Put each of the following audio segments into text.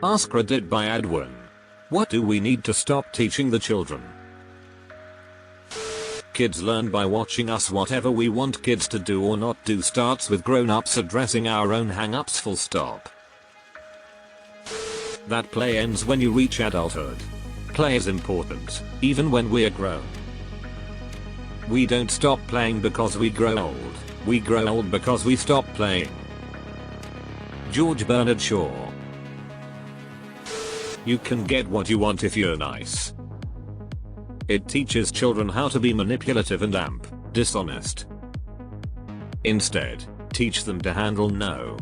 AskReddit by Adwin. What do we need to stop teaching the children? Kids learn by watching us. Whatever we want kids to do or not do starts with grown-ups addressing our own hang-ups, full stop. That play ends when you reach adulthood. Play is important, even when we're grown. We don't stop playing because we grow old. We grow old because we stop playing. George Bernard Shaw. You can get what you want if you're nice. It teaches children how to be manipulative and dishonest. Instead, teach them to handle no.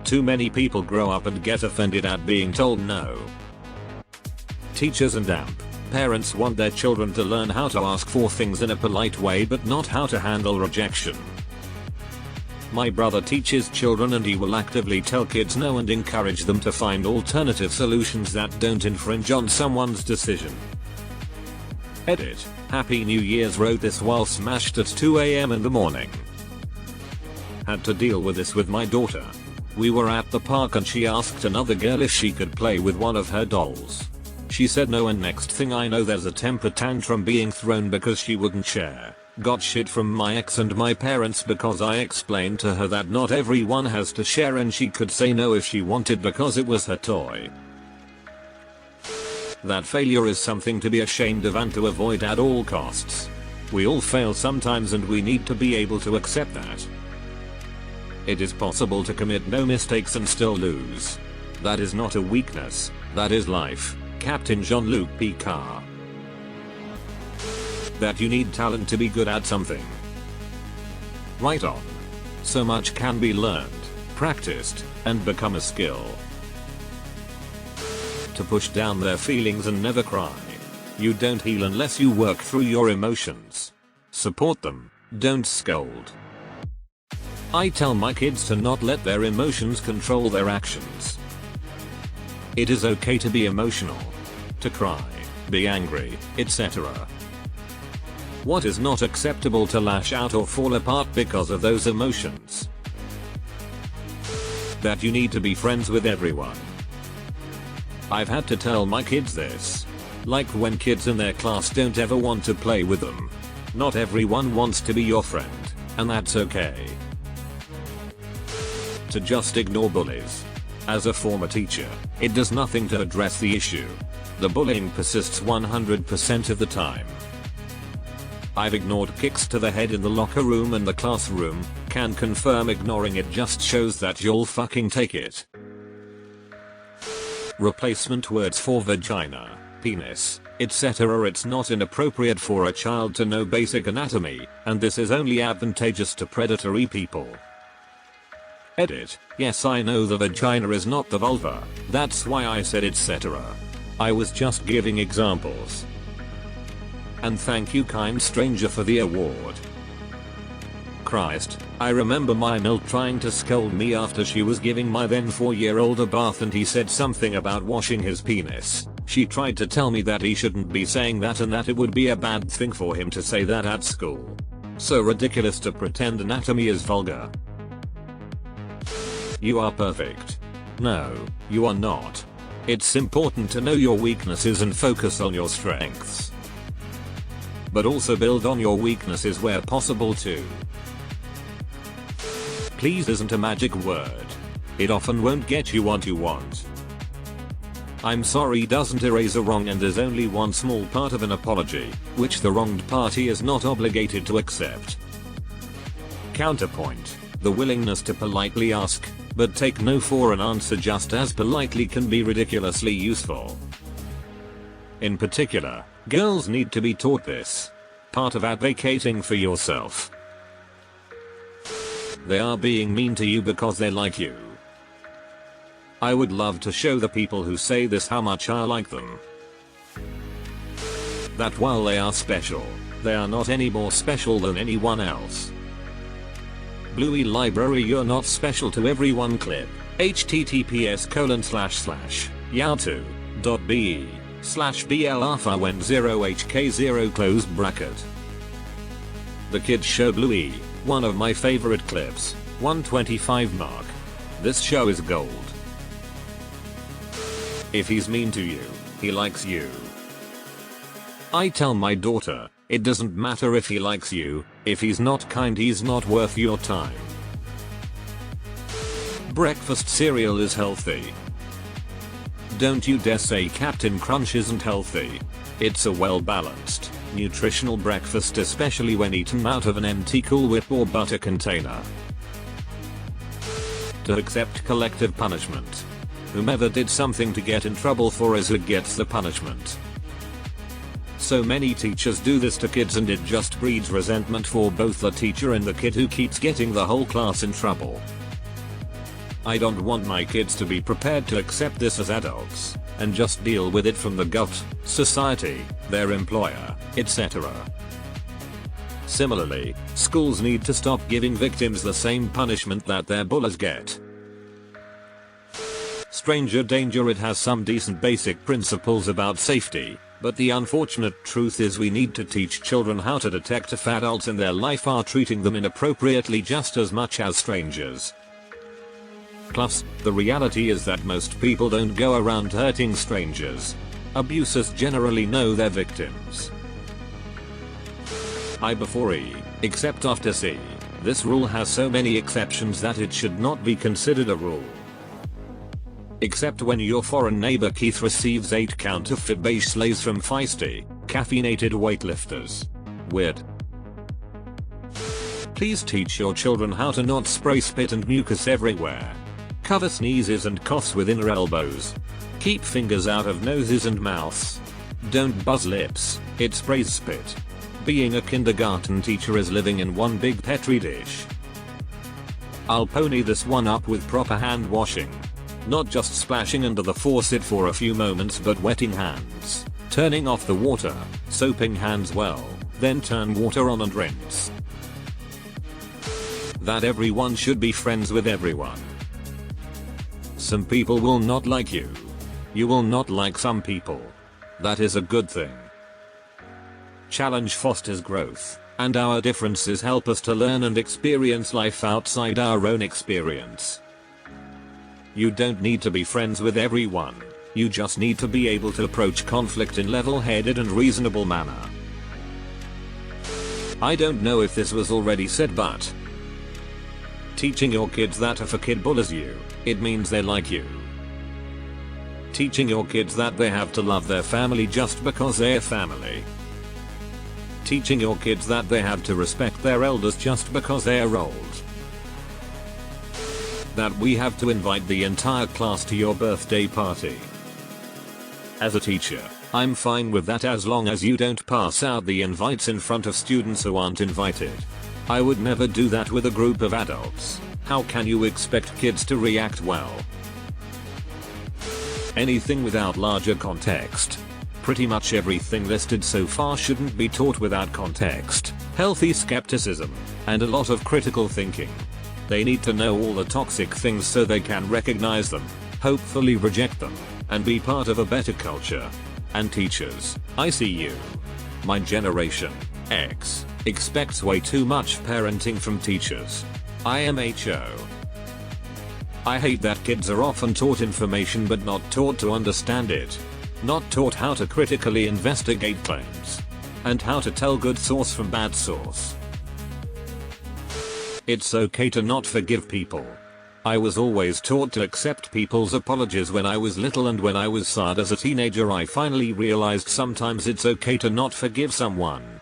Too many people grow up and get offended at being told no. Teachers and parents want their children to learn how to ask for things in a polite way but not how to handle rejection. My brother teaches children and he will actively tell kids no and encourage them to find alternative solutions that don't infringe on someone's decision. Edit. Happy New Year's. Wrote this while smashed at 2 AM in the morning. Had to deal with this with my daughter. We were at the park and she asked another girl if she could play with one of her dolls. She said no and next thing I know there's a temper tantrum being thrown because she wouldn't share. Got shit from my ex and my parents because I explained to her that not everyone has to share and she could say no if she wanted because it was her toy. That failure is something to be ashamed of and to avoid at all costs. We all fail sometimes and we need to be able to accept that. It is possible to commit no mistakes and still lose. That is not a weakness, that is life. Captain Jean-Luc Picard. That you need talent to be good at something. Right on. So much can be learned, practiced, and become a skill. To push down their feelings and never cry. You don't heal unless you work through your emotions. Support them, don't scold. I tell my kids to not let their emotions control their actions. It is okay to be emotional, to cry, be angry, etc. What is not acceptable to lash out or fall apart because of those emotions. That you need to be friends with everyone. I've had to tell my kids this. Like when kids in their class don't ever want to play with them. Not everyone wants to be your friend, and that's okay. To just ignore bullies. As a former teacher, it does nothing to address the issue. The bullying persists 100% of the time. I've ignored kicks to the head in the locker room and the classroom, can confirm ignoring it just shows that you'll fucking take it. Replacement words for vagina, penis, etc. It's not inappropriate for a child to know basic anatomy, and this is only advantageous to predatory people. Edit. Yes, I know the vagina is not the vulva, that's why I said etc. I was just giving examples. And thank you kind stranger for the award. Christ, I remember my milk trying to scold me after she was giving my then 4-year-old a bath and he said something about washing his penis. She tried to tell me that he shouldn't be saying that and that it would be a bad thing for him to say that at school. So ridiculous to pretend anatomy is vulgar. You are perfect. No, you are not. It's important to know your weaknesses and focus on your strengths. But also build on your weaknesses where possible too. Please isn't a magic word. It often won't get you what you want. I'm sorry doesn't erase a wrong and is only one small part of an apology, which the wronged party is not obligated to accept. Counterpoint. The willingness to politely ask, but take no for an answer just as politely can be ridiculously useful. In particular, girls need to be taught this. Part of advocating for yourself. They are being mean to you because they like you. I would love to show the people who say this how much I like them. That while they are special, they are not any more special than anyone else. Bluey Library. You're not special to everyone. Clip. https://yahoo.be/blrfa10hk0 close bracket. The Kids Show Bluey, one of my favorite clips, 125 mark. This show is gold. If he's mean to you, he likes you. I tell my daughter, it doesn't matter if he likes you, if he's not kind he's not worth your time. Breakfast cereal is healthy. Don't you dare say Captain Crunch isn't healthy. It's a well-balanced, nutritional breakfast, especially when eaten out of an empty Cool Whip or butter container. To accept collective punishment. Whomever did something to get in trouble for is who gets the punishment. So many teachers do this to kids and it just breeds resentment for both the teacher and the kid who keeps getting the whole class in trouble. I don't want my kids to be prepared to accept this as adults, and just deal with it from the govt, society, their employer, etc. Similarly, schools need to stop giving victims the same punishment that their bullies get. Stranger danger. It has some decent basic principles about safety, but the unfortunate truth is we need to teach children how to detect if adults in their life are treating them inappropriately just as much as strangers. Plus, the reality is that most people don't go around hurting strangers. Abusers generally know their victims. I before E, except after C. This rule has so many exceptions that it should not be considered a rule. Except when your foreign neighbor Keith receives 8 counterfeit beige slaves from feisty, caffeinated weightlifters. Weird. Please teach your children how to not spray spit and mucus everywhere. Cover sneezes and coughs within their elbows. Keep fingers out of noses and mouths. Don't buzz lips, it sprays spit. Being a kindergarten teacher is living in one big petri dish. I'll pony this one up with proper hand washing. Not just splashing under the faucet for a few moments but wetting hands, turning off the water, soaping hands well, then turn water on and rinse. That everyone should be friends with everyone. Some people will not like you. You will not like some people. That is a good thing. Challenge fosters growth, and our differences help us to learn and experience life outside our own experience. You don't need to be friends with everyone. You just need to be able to approach conflict in level-headed and reasonable manner. I don't know if this was already said, but teaching your kids that if a kid bullies you, it means they like you. Teaching your kids that they have to love their family just because they're family. Teaching your kids that they have to respect their elders just because they're old. That we have to invite the entire class to your birthday party. As a teacher, I'm fine with that as long as you don't pass out the invites in front of students who aren't invited. I would never do that with a group of adults. How can you expect kids to react well? Anything without larger context. Pretty much everything listed so far shouldn't be taught without context, healthy skepticism, and a lot of critical thinking. They need to know all the toxic things so they can recognize them, hopefully reject them, and be part of a better culture. And teachers, I see you. My generation, X, expects way too much parenting from teachers. IMHO. I hate that kids are often taught information but not taught to understand it. Not taught how to critically investigate claims. And how to tell good source from bad source. It's okay to not forgive people. I was always taught to accept people's apologies when I was little, and when I was sad as a teenager I finally realized sometimes it's okay to not forgive someone.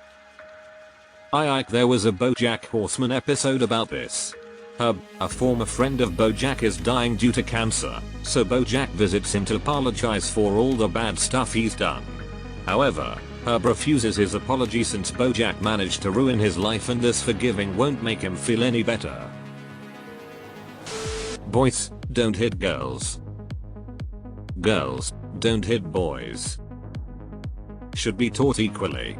There was a BoJack Horseman episode about this. Herb, a former friend of BoJack, is dying due to cancer, so BoJack visits him to apologize for all the bad stuff he's done. However, Herb refuses his apology since BoJack managed to ruin his life and this forgiving won't make him feel any better. Boys, don't hit girls. Girls, don't hit boys. Should be taught equally.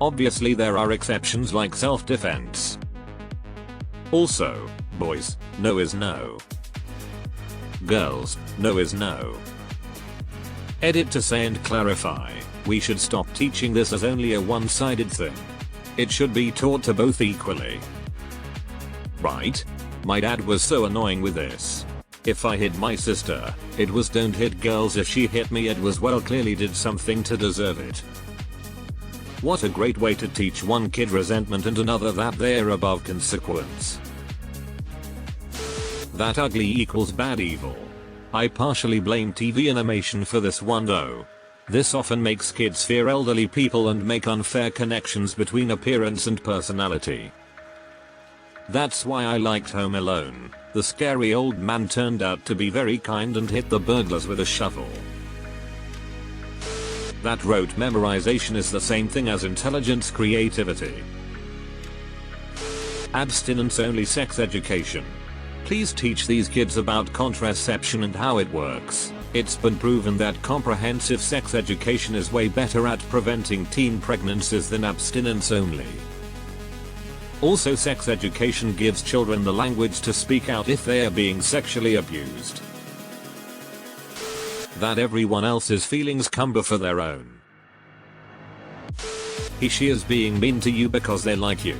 Obviously there are exceptions like self-defense. Also, boys, no is no. Girls, no is no. Edit to say and clarify, we should stop teaching this as only a one-sided thing. It should be taught to both equally. Right? My dad was so annoying with this. If I hit my sister, it was don't hit girls. If she hit me, it was well clearly did something to deserve it. What a great way to teach one kid resentment and another that they're above consequence. That ugly equals bad evil. I partially blame TV animation for this one though. This often makes kids fear elderly people and make unfair connections between appearance and personality. That's why I liked Home Alone. The scary old man turned out to be very kind and hit the burglars with a shovel. That rote memorization is the same thing as intelligence creativity. Abstinence-only sex education. Please teach these kids about contraception and how it works. It's been proven that comprehensive sex education is way better at preventing teen pregnancies than abstinence only. Also, sex education gives children the language to speak out if they are being sexually abused. That everyone else's feelings come before their own. She is being mean to you because they like you.